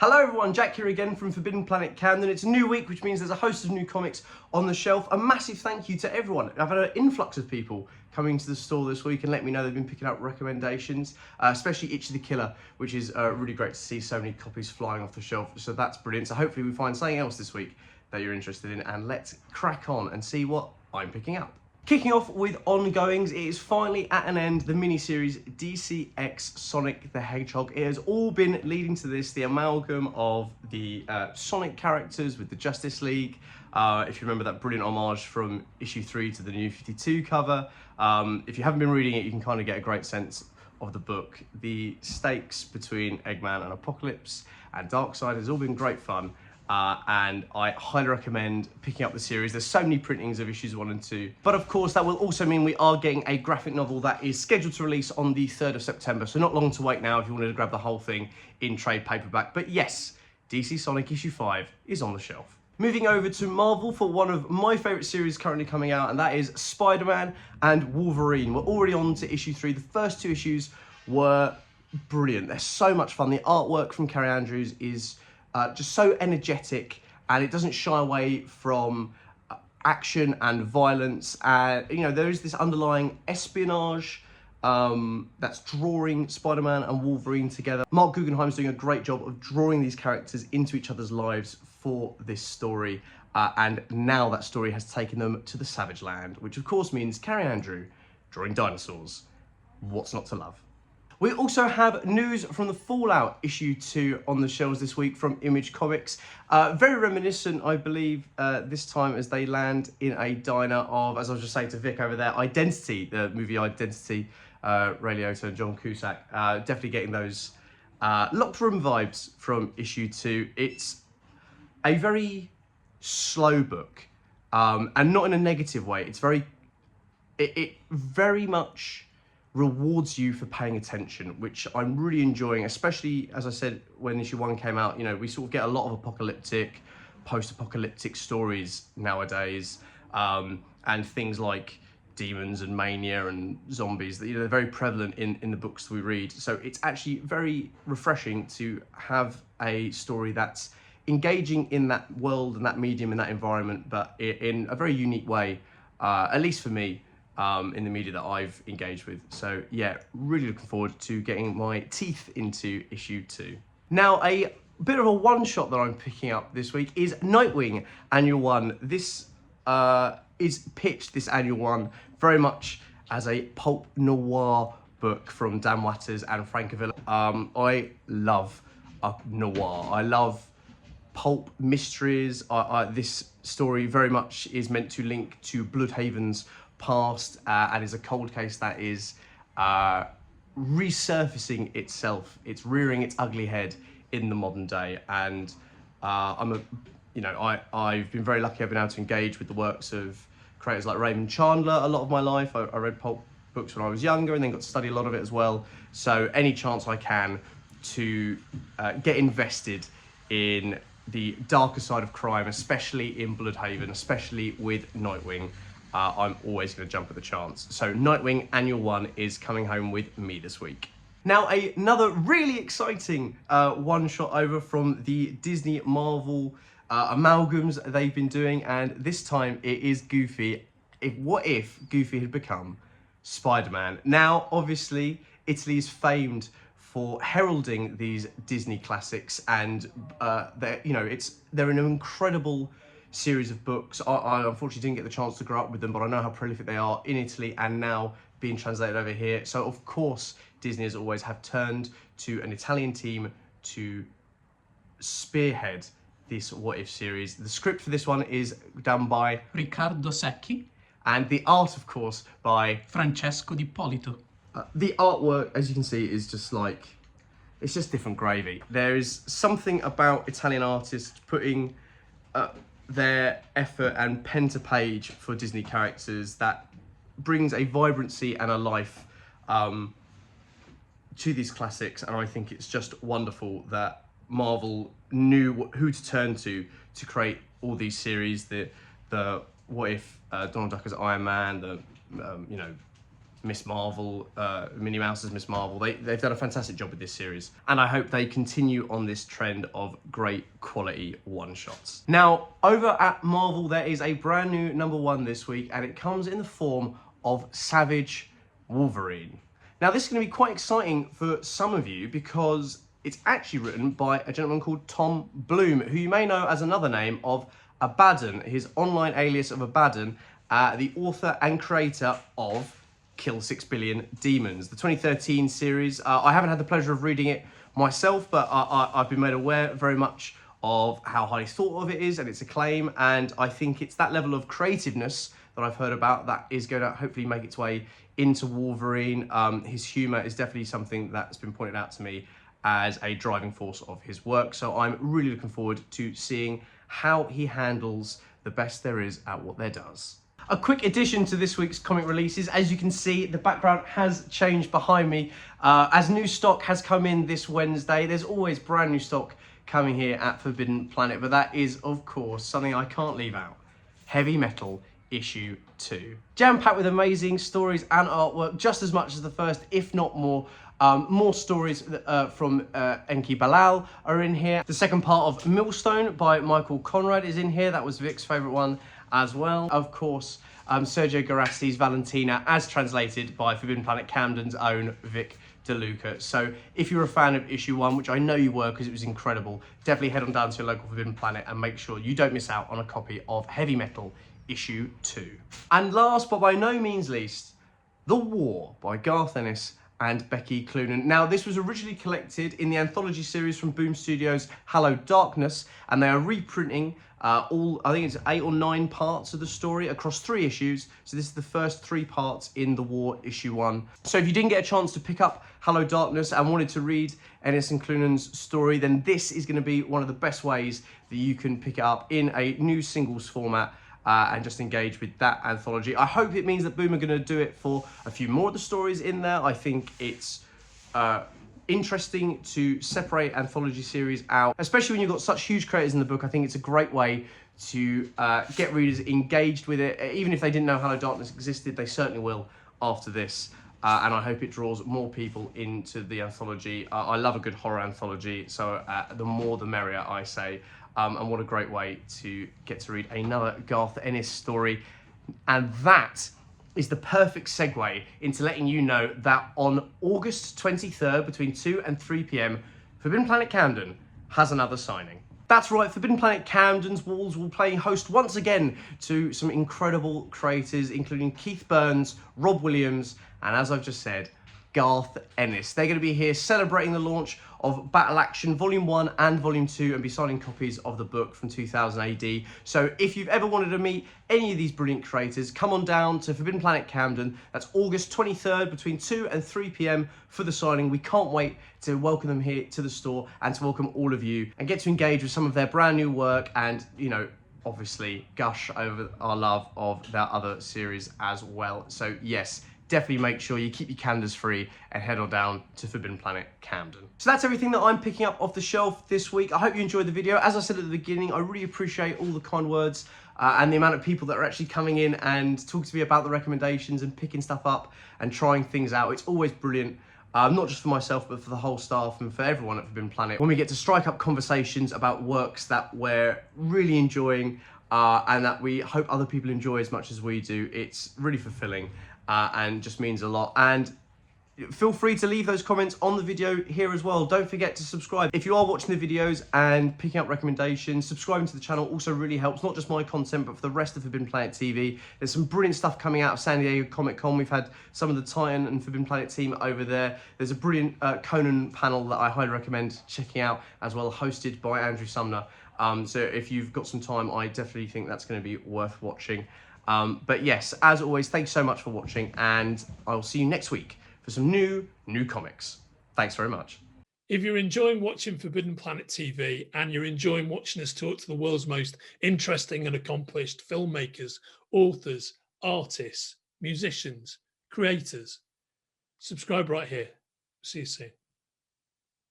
Hello everyone, Jack here again from Forbidden Planet Camden. It's a new week, which means there's a host of new comics on the shelf. A massive thank you to everyone. I've had an influx of people coming to the store this week and let me know they've been picking up recommendations, especially Itchy the Killer, which is really great to see so many copies flying off the shelf. So that's brilliant. So hopefully we find something else this week that you're interested in, and let's crack on and see what I'm picking up. Kicking off with ongoings, it is finally at an end, the miniseries DC X Sonic the Hedgehog. It has all been leading to this, the amalgam of the Sonic characters with the Justice League. If you remember that brilliant homage from issue 3 to the New 52 cover. If you haven't been reading it, you can kind of get a great sense of the book. The stakes between Eggman and Apocalypse and Darkseid has all been great fun. And I highly recommend picking up the series. There's so many printings of issues 1 and 2. But of course, that will also mean we are getting a graphic novel that is scheduled to release on the 3rd of September. So not long to wait now if you wanted to grab the whole thing in trade paperback. But yes, DC Sonic issue 5 is on the shelf. Moving over to Marvel for one of my favourite series currently coming out, and that is Spider-Man and Wolverine. We're already on to issue 3. The first 2 issues were brilliant. They're so much fun. The artwork from Carrie Andrews is just so energetic, and it doesn't shy away from action and violence. You know, there is this underlying espionage that's drawing Spider-Man and Wolverine together. Mark Guggenheim's doing a great job of drawing these characters into each other's lives for this story, and now that story has taken them to the Savage Land, which of course means Carrie Andrew drawing dinosaurs. What's not to love? We also have news from the Fallout issue 2 on the shelves this week from Image Comics. Very reminiscent, I believe, this time as they land in a diner of, as I was just saying to Vic over there, Identity, the movie Identity, Ray Liotta and John Cusack. Definitely getting those locked room vibes from issue 2. It's a very slow book, and not in a negative way. It's it very much rewards you for paying attention, which I'm really enjoying, especially, as I said, when issue 1 came out. You know, we sort of get a lot of apocalyptic, post-apocalyptic stories nowadays, and things like demons and mania and zombies that, you know, they're very prevalent in the books that we read. So it's actually very refreshing to have a story that's engaging in that world and that medium and that environment, but in a very unique way, at least for me, in the media that I've engaged with. So yeah, really looking forward to getting my teeth into issue 2. Now, a bit of a one-shot that I'm picking up this week is Nightwing Annual 1. This is pitched, this Annual 1, very much as a pulp noir book from Dan Watters and Frank Avila. I love noir. I love pulp mysteries. This story very much is meant to link to Bloodhaven's past, and is a cold case that is resurfacing itself. It's rearing its ugly head in the modern day, and I've been very lucky. I've been able to engage with the works of creators like Raymond Chandler a lot of my life. I read pulp books when I was younger and then got to study a lot of it as well. So any chance I can to get invested in the darker side of crime, especially in Bloodhaven, especially with Nightwing, I'm always going to jump at the chance. So Nightwing Annual 1 is coming home with me this week. Now, another really exciting one-shot over from the Disney Marvel amalgams they've been doing, and this time it is Goofy. What if Goofy had become Spider-Man? Now, obviously, Italy is famed for heralding these Disney classics, and they're an incredible series of books. I unfortunately didn't get the chance to grow up with them, but I know how prolific they are in Italy and now being translated over here. So of course, Disney as always have turned to an Italian team to spearhead this What If series. The script for this one is done by Riccardo Secchi, and the art, of course, by Francesco Di Polito. The artwork, as you can see, is just like, it's just different gravy. There is something about Italian artists putting their effort and pen to page for Disney characters that brings a vibrancy and a life to these classics, and I think it's just wonderful that Marvel knew who to turn to create all these series. The What If Donald Duck as Iron Man, the Miss Marvel, Minnie Mouse as Miss Marvel. They've done a fantastic job with this series. And I hope they continue on this trend of great quality one-shots. Now, over at Marvel, there is a brand new #1 this week, and it comes in the form of Savage Wolverine. Now, this is going to be quite exciting for some of you because it's actually written by a gentleman called Tom Bloom, who you may know as another name of Abaddon, his online alias of Abaddon, the author and creator of Kill 6 Billion Demons, the 2013 series. I haven't had the pleasure of reading it myself, but I've been made aware very much of how highly thought of it is and its acclaim, and I think it's that level of creativeness that I've heard about that is going to hopefully make its way into Wolverine. His humour is definitely something that's been pointed out to me as a driving force of his work, so I'm really looking forward to seeing how he handles the best there is at what there does. A quick addition to this week's comic releases. As you can see, the background has changed behind me. As new stock has come in this Wednesday, there's always brand new stock coming here at Forbidden Planet, but that is, of course, something I can't leave out. Heavy Metal issue 2. Jam-packed with amazing stories and artwork, just as much as the first, if not more. More stories from Enki Bilal are in here. The second part of Millstone by Michael Conrad is in here. That was Vic's favourite one as well. Of course, Sergio Garasti's Valentina, as translated by Forbidden Planet Camden's own Vic DeLuca. So if you're a fan of issue 1, which I know you were because it was incredible, definitely head on down to your local Forbidden Planet and make sure you don't miss out on a copy of Heavy Metal issue 2. And last but by no means least, The War by Garth Ennis and Becky Cloonan. Now, this was originally collected in the anthology series from Boom Studios' Hallowed Darkness, and they are reprinting all, I think it's 8 or 9 parts of the story across 3 issues. So this is the first 3 parts in The War issue 1. So if you didn't get a chance to pick up Hallowed Darkness and wanted to read Ennis and Cloonan's story, then this is going to be one of the best ways that you can pick it up in a new singles format. And just engage with that anthology. I hope it means that Boom are going to do it for a few more of the stories in there. I think it's interesting to separate anthology series out, especially when you've got such huge creators in the book. I think it's a great way to get readers engaged with it. Even if they didn't know Hello Darkness existed, they certainly will after this. And I hope it draws more people into the anthology. I love a good horror anthology, so the more the merrier, I say. And what a great way to get to read another Garth Ennis story. And that is the perfect segue into letting you know that on August 23rd, between 2 and 3 p.m, Forbidden Planet Camden has another signing. That's right, Forbidden Planet Camden's walls will play host once again to some incredible creators, including Keith Burns, Rob Williams, and as I've just said, Garth Ennis. They're going to be here celebrating the launch of Battle Action Volume 1 and Volume 2 and be signing copies of the book from 2000 AD. So if you've ever wanted to meet any of these brilliant creators, come on down to Forbidden Planet Camden. That's August 23rd between 2 and 3 p.m. for the signing. We can't wait to welcome them here to the store and to welcome all of you and get to engage with some of their brand new work and, you know, obviously gush over our love of their other series as well. So yes, definitely make sure you keep your calendars free and head on down to Forbidden Planet Camden. So that's everything that I'm picking up off the shelf this week. I hope you enjoyed the video. As I said at the beginning, I really appreciate all the kind words and the amount of people that are actually coming in and talking to me about the recommendations and picking stuff up and trying things out. It's always brilliant. Not just for myself, but for the whole staff and for everyone at Forbidden Planet. When we get to strike up conversations about works that we're really enjoying and that we hope other people enjoy as much as we do, it's really fulfilling. And just means a lot. And feel free to leave those comments on the video here as well. Don't forget to subscribe. If you are watching the videos and picking up recommendations, subscribing to the channel also really helps, not just my content, but for the rest of Forbidden Planet TV. There's some brilliant stuff coming out of San Diego Comic-Con. We've had some of the Titan and Forbidden Planet team over there. There's a brilliant Conan panel that I highly recommend checking out as well, hosted by Andrew Sumner. So if you've got some time, I definitely think that's going to be worth watching. But yes, as always, thanks so much for watching, and I'll see you next week for some new comics. Thanks very much. If you're enjoying watching Forbidden Planet TV and you're enjoying watching us talk to the world's most interesting and accomplished filmmakers, authors, artists, musicians, creators, subscribe right here. See you soon.